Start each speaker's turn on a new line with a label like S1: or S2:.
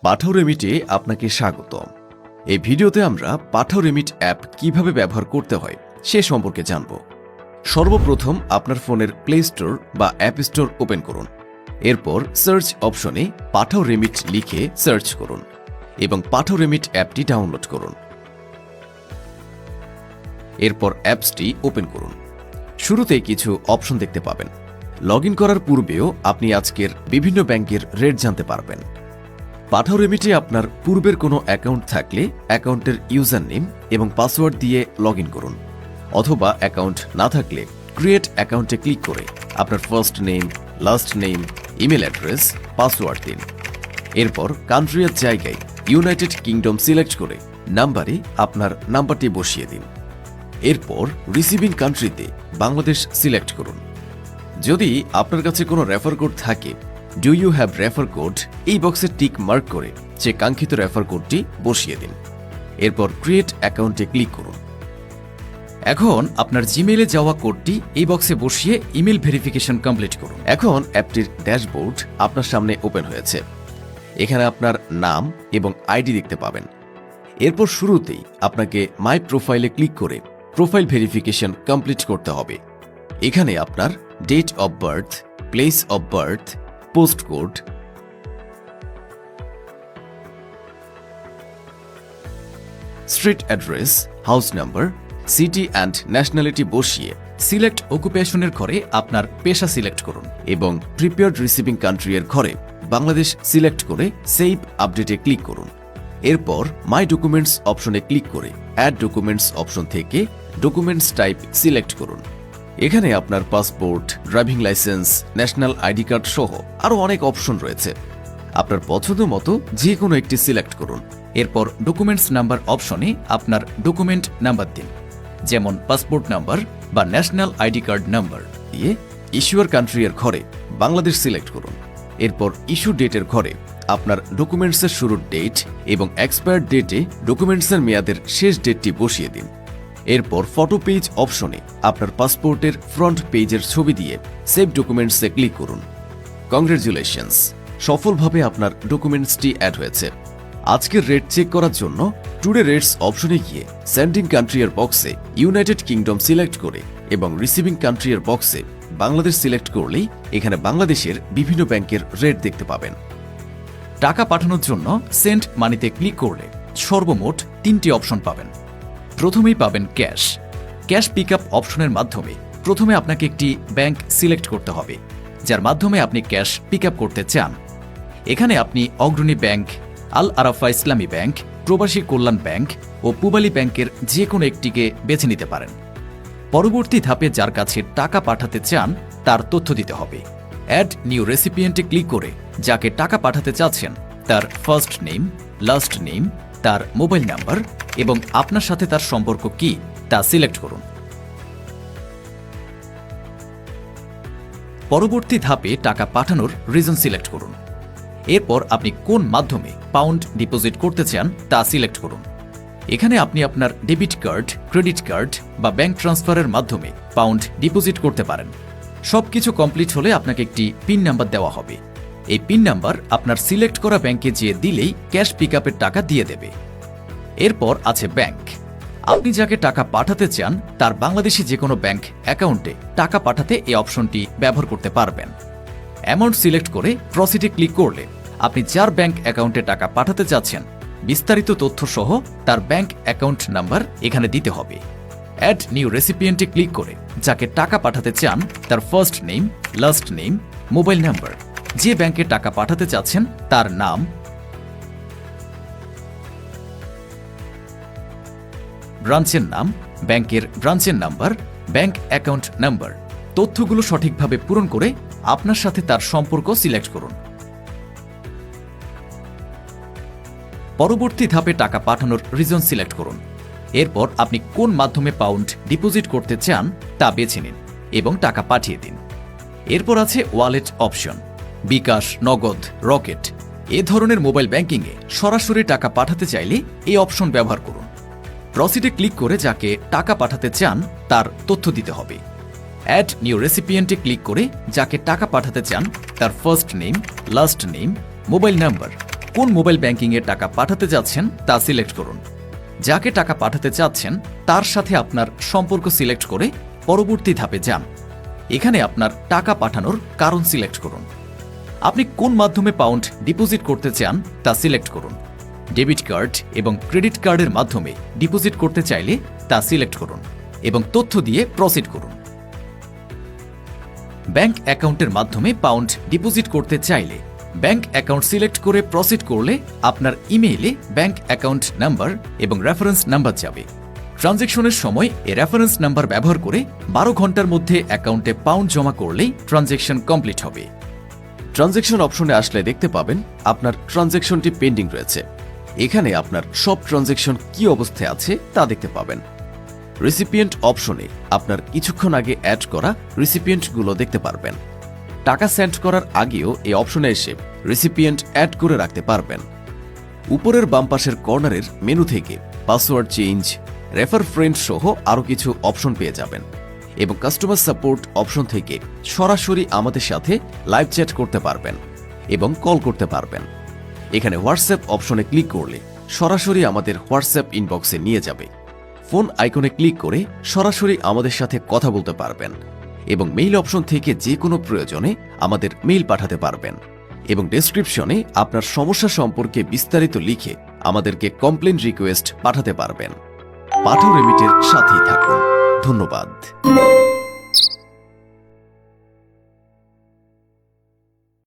S1: পাঠাও রেমিটে আপনাকে স্বাগতম। এই ভিডিওতে আমরা পাঠাও রেমিট অ্যাপ কিভাবে ব্যবহার করতে হয় সে সম্পর্কে জানব। সর্বপ্রথম আপনার ফোনের প্লে স্টোর বা অ্যাপ স্টোর ওপেন করুন। এরপর সার্চ অপশনে পাঠাও রেমিট লিখে সার্চ করুন এবং পাঠাও রেমিট অ্যাপটি ডাউনলোড করুন। এরপর অ্যাপসটি ওপেন করুন। শুরুতেই কিছু অপশন দেখতে পাবেন। লগ ইন করার পূর্বেও আপনি আজকের বিভিন্ন ব্যাংকের রেট জানতে পারবেন। পাঠাও রেমিটে আপনার পূর্বের কোনো অ্যাকাউন্ট থাকলে অ্যাকাউন্টের ইউজার নেম এবং পাসওয়ার্ড দিয়ে লগ ইন করুন, অথবা অ্যাকাউন্ট না থাকলে ক্রিয়েট অ্যাকাউন্টে ক্লিক করে আপনার first name, last name, email address, password দিন। এরপর কান্ট্রির জায়গায় ইউনাইটেড কিংডম সিলেক্ট করে নাম্বারে আপনার নাম্বারটি বসিয়ে দিন। এরপর রিসিভিং কান্ট্রিতে বাংলাদেশ সিলেক্ট করুন। যদি আপনার কাছে কোনো রেফার কোড থাকে, do you have refer code, এই বক্সে টিক মার্ক করে যে কাঙ্ক্ষিত রেফার কোডটি বসিয়ে দিন। এরপর ক্রিয়েট অ্যাকাউন্টে ক্লিক করুন।
S2: এখন আপনার জিমেইলে যাওয়া কোডটি এই বক্সে বসিয়ে ইমেল ভেরিফিকেশন কমপ্লিট করুন।
S1: এখন অ্যাপটির ড্যাশবোর্ড আপনার সামনে ওপেন হয়েছে। এখানে আপনার নাম এবং আইডি দেখতে পাবেন। এরপর শুরুতেই আপনাকে মাই প্রোফাইলে ক্লিক করে প্রোফাইল ভেরিফিকেশন কমপ্লিট করতে হবে। এখানে আপনার date of birth, place of birth, post code, street address, house number, city and nationality বসিয়ে
S2: সিলেক্ট অকুপেশনের ঘরে আপনার পেশা সিলেক্ট করুন
S1: এবং প্রিপেয়ার্ড রিসিভিং কান্ট্রি এর ঘরে বাংলাদেশ সিলেক্ট করে সেভ আপডেটে ক্লিক করুন। এরপর মাই ডকুমেন্টস অপশনে ক্লিক করে অ্যাড ডকুমেন্টস অপশন থেকে ডকুমেন্টস টাইপ সিলেক্ট করুন। এখানে আপনার passport, driving licence, national ID card সহ আরও অনেক অপশন রয়েছে। আপনার পছন্দ মতো যে কোনো একটি সিলেক্ট করুন।
S2: এরপর ডকুমেন্টস নাম্বার অপশনে আপনার ডকুমেন্ট নাম্বার দিন, যেমন পাসপোর্ট নাম্বার বা ন্যাশনাল আইডি কার্ড নাম্বার
S1: দিয়ে ইস্যুয়ার কান্ট্রি এর ঘরে বাংলাদেশ সিলেক্ট করুন। এরপর ইস্যু ডেটের ঘরে আপনার ডকুমেন্টসের শুরুর ডেট এবং এক্সপায়ার ডেটে ডকুমেন্টসের মেয়াদের শেষ ডেটটি বসিয়ে দিন। এরপর ফটো পেজ অপশনে আপনার পাসপোর্টের ফ্রন্ট পেজের ছবি দিয়ে সেভ ডকুমেন্টসে ক্লিক করুন। কংগ্রেচুলেশনস, সফলভাবে আপনার ডকুমেন্টসটি অ্যাড হয়েছে। আজকের রেট চেক করার জন্য টুডে রেটস অপশনে গিয়ে সেন্ডিং কান্ট্রি এর বক্সে ইউনাইটেড কিংডম সিলেক্ট করে এবং রিসিভিং কান্ট্রি এর বক্সে বাংলাদেশ সিলেক্ট করলেই এখানে বাংলাদেশের বিভিন্ন ব্যাংকের রেট দেখতে পাবেন।
S2: টাকা পাঠানোর জন্য সেন্ড মানিতে ক্লিক করলে সর্বমোট 3টি অপশন পাবেন। প্রথমেই পাবেন ক্যাশ। ক্যাশ পিক আপ অপশনের মাধ্যমে প্রথমে আপনাকে একটি ব্যাংক সিলেক্ট করতে হবে যার মাধ্যমে আপনি ক্যাশ পিক আপ করতে চান। এখানে আপনি অগ্রণী ব্যাংক, আল আরাফা ইসলামী ব্যাংক, প্রবাসী কল্যাণ ব্যাংক ও পূবালী ব্যাংকের যে কোনো একটিকে বেছে নিতে পারেন। পরবর্তী ধাপে যার কাছে টাকা পাঠাতে চান তার তথ্য দিতে হবে। অ্যাড নিউ রেসিপিয়েন্টে ক্লিক করে যাকে টাকা পাঠাতে চাচ্ছেন তার ফার্স্ট নেম, লাস্ট নেম, তার মোবাইল নাম্বার এবং আপনার সাথে তার সম্পর্ক কি তা সিলেক্ট করুন। পরবর্তী ধাপে টাকা পাঠানোর রিজন সিলেক্ট করুন। এরপর আপনি কোন মাধ্যমে পাউন্ড ডিপোজিট করতে চান তা সিলেক্ট করুন। এখানে আপনি আপনার ডেবিট কার্ড, ক্রেডিট কার্ড বা ব্যাংক ট্রান্সফারের মাধ্যমে পাউন্ড ডিপোজিট করতে পারেন। সবকিছু কমপ্লিট হলে আপনাকে একটি পিন নাম্বার দেওয়া হবে। এই পিন নাম্বার আপনার সিলেক্ট করা ব্যাংকে যেয়ে দিলেই ক্যাশ পিক আপের টাকা দিয়ে দেবে। এরপর আছে ব্যাংক। আপনি যাকে টাকা পাঠাতে চান তার বাংলাদেশি যে কোনো ব্যাংক অ্যাকাউন্টে টাকা পাঠাতে এই অপশনটি ব্যবহার করতে পারবেন। অ্যামাউন্ট সিলেক্ট করে প্রসিডে ক্লিক করলে আপনি যার ব্যাংক অ্যাকাউন্টে টাকা পাঠাতে চাচ্ছেন বিস্তারিত তথ্য সহ তার ব্যাংক অ্যাকাউন্ট নাম্বার এখানে দিতে হবে। অ্যাড নিউ রেসিপিয়েন্টে ক্লিক করে যাকে টাকা পাঠাতে চান তার first name, last name, mobile number, যে ব্যাংকে টাকা পাঠাতে চাচ্ছেন তার নাম, ব্রাঞ্চের নাম, ব্যাংকের ব্রাঞ্চের নাম্বার, ব্যাংক অ্যাকাউন্ট নাম্বার, তথ্যগুলো সঠিকভাবে পূরণ করে আপনার সাথে তার সম্পর্ক সিলেক্ট করুন। পরবর্তী ধাপে টাকা পাঠানোর রিজন সিলেক্ট করুন। এরপর আপনি কোন মাধ্যমে পাউন্ড ডিপোজিট করতে চান তা বেছে নিন এবং টাকা পাঠিয়ে দিন। এরপর আছে ওয়ালেট অপশন। বিকাশ, নগদ, রকেট এ ধরনের মোবাইল ব্যাংকিংয়ে সরাসরি টাকা পাঠাতে চাইলে এই অপশন ব্যবহার করুন। প্রসিডে ক্লিক করে যাকে টাকা পাঠাতে চান তার তথ্য দিতে হবে। অ্যাড নিউ রেসিপিয়েন্টে ক্লিক করে যাকে টাকা পাঠাতে চান তার first name, last name, mobile number, কোন মোবাইল ব্যাংকিংয়ে টাকা পাঠাতে যাচ্ছেন তা সিলেক্ট করুন। যাকে টাকা পাঠাতে চাচ্ছেন তার সাথে আপনার সম্পর্ক সিলেক্ট করে পরবর্তী ধাপে যান। এখানে আপনার টাকা পাঠানোর কারণ সিলেক্ট করুন। আপনি কোন মাধ্যমে পাউন্ড ডিপোজিট করতে চান তা সিলেক্ট করুন। ডেবিট কার্ড এবং ক্রেডিট কার্ডের মাধ্যমে ডিপোজিট করতে চাইলে তা সিলেক্ট করুন এবং তথ্য দিয়ে প্রসিড করুন। ব্যাংক অ্যাকাউন্টের মাধ্যমে পাউন্ড ডিপোজিট করতে চাইলে ব্যাংক অ্যাকাউন্ট সিলেক্ট করে প্রসিড করলে আপনার ইমেইলে ব্যাংক অ্যাকাউন্ট নাম্বার এবং রেফারেন্স নাম্বার যাবে। ট্রানজ্যাকশনের সময় এই রেফারেন্স নাম্বার ব্যবহার করে 12 ঘন্টার মধ্যে অ্যাকাউন্টে পাউন্ড জমা করলেই ট্রানজ্যাকশন কমপ্লিট হবে।
S1: ট্রানজ্যাকশন অপশনে আসলে দেখতে পাবেন আপনার ট্রানজ্যাকশনটি পেন্ডিং রয়েছে। এখানে আপনার সব ট্রানজ্যাকশন কি অবস্থায় আছে তা দেখতে পাবেন। রিসিপিয়েন্ট অপশনে আপনার কিছুক্ষণ আগে অ্যাড করা রিসিপিয়েন্টগুলো দেখতে পারবেন। টাকা সেন্ড করার আগেও এই অপশনে এসে রিসিপিয়েন্ট অ্যাড করে রাখতে পারবেন। উপরের বাম পাশের কর্নারের মেনু থেকে পাসওয়ার্ড চেঞ্জ, রেফার ফ্রেন্ড সহ আরও কিছু অপশন পেয়ে যাবেন এবং কাস্টমার সাপোর্ট অপশন থেকে সরাসরি আমাদের সাথে লাইভ চ্যাট করতে পারবেন এবং কল করতে পারবেন। এখানে হোয়াটসঅ্যাপ অপশনে ক্লিক করলে সরাসরি আমাদের হোয়াটসঅ্যাপ ইনবক্সে নিয়ে যাবে। ফোন আইকনে ক্লিক করে সরাসরি আমাদের সাথে কথা বলতে পারবেন এবং মেইল অপশন থেকে যে কোনো প্রয়োজনে আমাদের মেইল পাঠাতে পারবেন এবং ডেসক্রিপশনে আপনার সমস্যা সম্পর্কে বিস্তারিত লিখে আমাদেরকে কমপ্লেন রিকোয়েস্ট পাঠাতে পারবেন। পাঠাও রেমিটের সাথেই থাকুন। ধন্যবাদ।